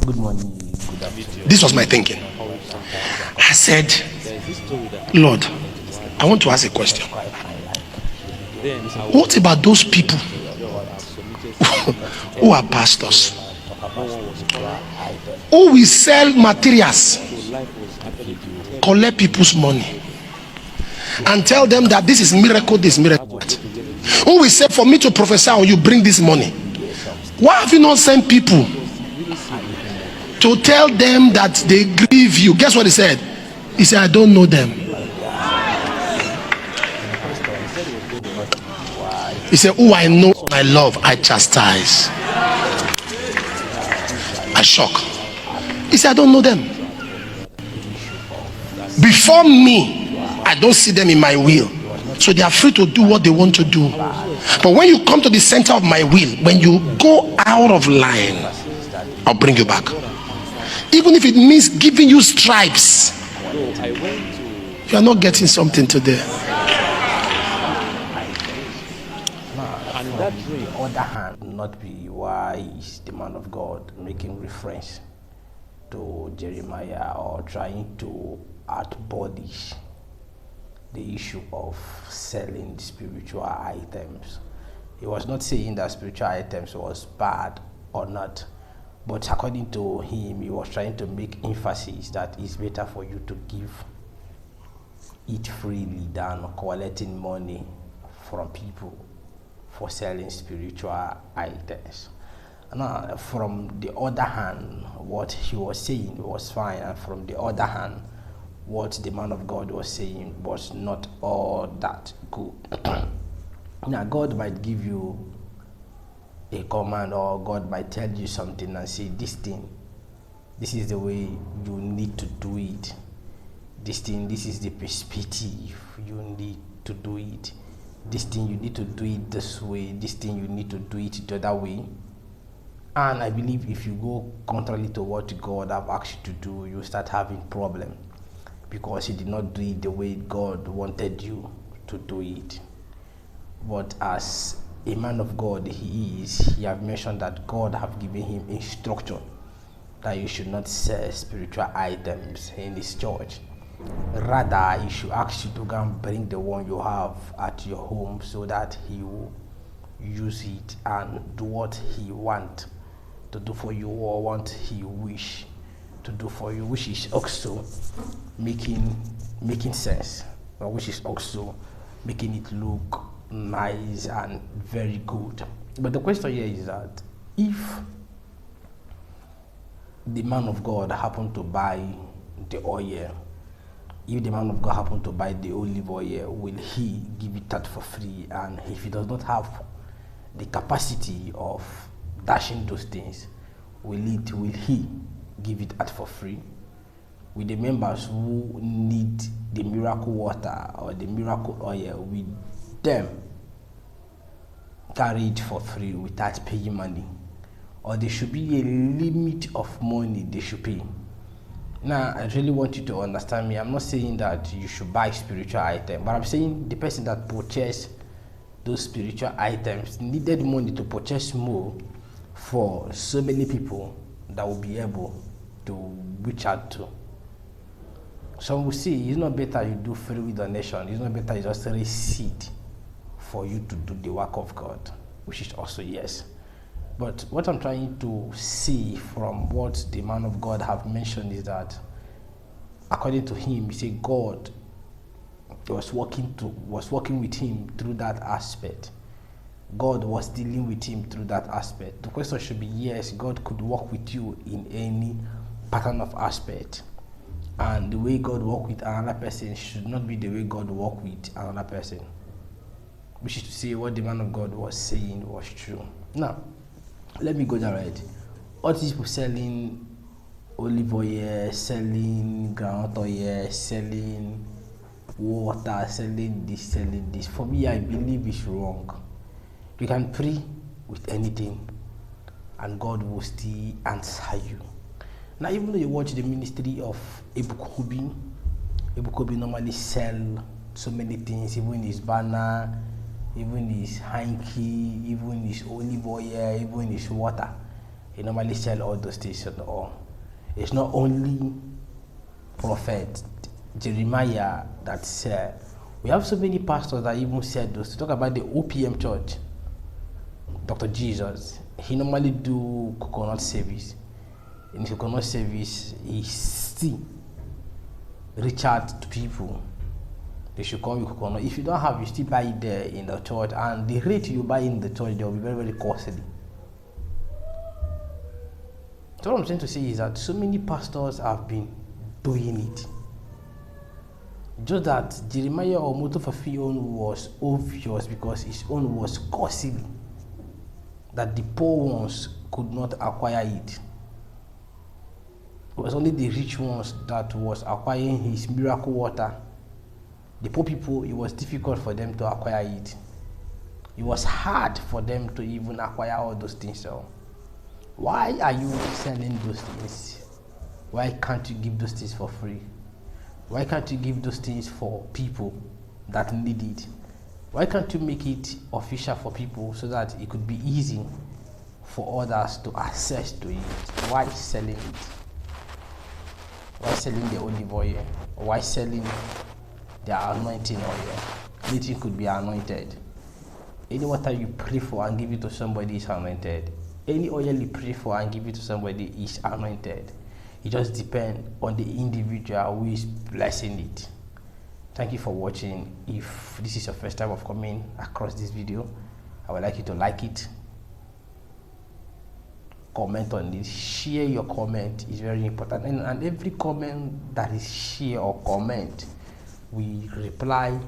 Good morning, good afternoon. This was my thinking. I said, Lord, I want to ask a question. What about those people who are pastors, who will sell materials, collect people's money, and tell them that this is miracle, this miracle? Who will say, for me to prophesy on you, bring this money? Why have you not sent people to tell them that they grieve you? Guess what he said? He said, I don't know them. He said, who I know, I love, I chastise, I shock. He said, I don't know them. Before me, I don't see them in my will, so they are free to do what they want to do. But when you come to the center of my will, when you go out of line, I'll bring you back. Even if it means giving you stripes, you are not getting something today. On the other hand, not be wise, the man of God making reference to Jeremiah or trying to outbodish the issue of selling spiritual items. He was not saying that spiritual items was bad or not, but according to him, he was trying to make emphasis that it's better for you to give it freely than collecting money from people for selling spiritual items. Now, from the other hand, what he was saying was fine, and from the other hand, what the man of God was saying was not all that good. Now, God might give you a command, or God might tell you something and say, this thing, this is the way you need to do it. This thing, this is the perspective you need to do it. This thing, you need to do it this way. This thing, you need to do it the other way. And I believe if you go contrary to what God have asked you to do, you start having problem, because you did not do it the way God wanted you to do it. But as a man of God he have mentioned that God have given him instruction that you should not sell spiritual items in this church. Rather, he should ask you to go and bring the one you have at your home, so that he will use it and do what he want to do for you, or what he wish to do for you, which is also making sense, or which is also making it look nice and very good. But the question here is that if the man of God happened to buy the oil, if the man of God happened to buy the olive oil, will he give it out for free? And if he does not have the capacity of dashing those things, will he give it out for free? Will the members who need the miracle water or the miracle oil, will them carry it for free without paying money? Or there should be a limit of money they should pay? Now, I really want you to understand me. I'm not saying that you should buy spiritual items, but I'm saying the person that purchased those spiritual items needed money to purchase more for so many people that will be able to reach out to. Some will say it's not better you do free donation, it's not better you just raise seed for you to do the work of God, which is also yes. But what I'm trying to see from what the man of God have mentioned is that, according to him, he said God was working with him through that aspect. God was dealing with him through that aspect. The question should be, yes, God could work with you in any pattern of aspect. And the way God work with another person should not be the way God work with another person. Which is to say, what the man of God was saying was true. Now, let me go down right. All these people selling olive oil, selling groundnut oil, selling water, selling this. For me, I believe it's wrong. You can pray with anything, and God will still answer you. Now, even though you watch the ministry of Ebukobi normally sell so many things, even his banner, even his hanky, even his olive oil, even his water. He normally sell all those things and all. It's not only prophet Jeremiah that said. We have so many pastors that even said those. To talk about the OPM church, Dr. Jesus, he normally do coconut service. In his coconut service, he still reach out to people. They should come with coconut. If you don't have, you still buy it there in the church, and the rate you buy in the church, they will be very, very costly. So what I'm trying to say is that so many pastors have been doing it. Just that Jeremiah or Motofafi's own was obvious because his own was costly, that the poor ones could not acquire it. It was only the rich ones that was acquiring his miracle water. The poor people, it was difficult for them to acquire it. It was hard for them to even acquire all those things. So why are you selling those things? Why can't you give those things for free? Why can't you give those things for people that need it? Why can't you make it official for people so that it could be easy for others to access to it? Why selling it? Why selling the olive oil? Why selling the anointing oil? Anything could be anointed. Any water you pray for and give it to somebody is anointed. Any oil you pray for and give it to somebody is anointed. It just depends on the individual who is blessing it. Thank you for watching. If this is your first time of coming across this video, I would like you to like it, comment on it, share your comment is very important, and every comment that is share or comment, we reply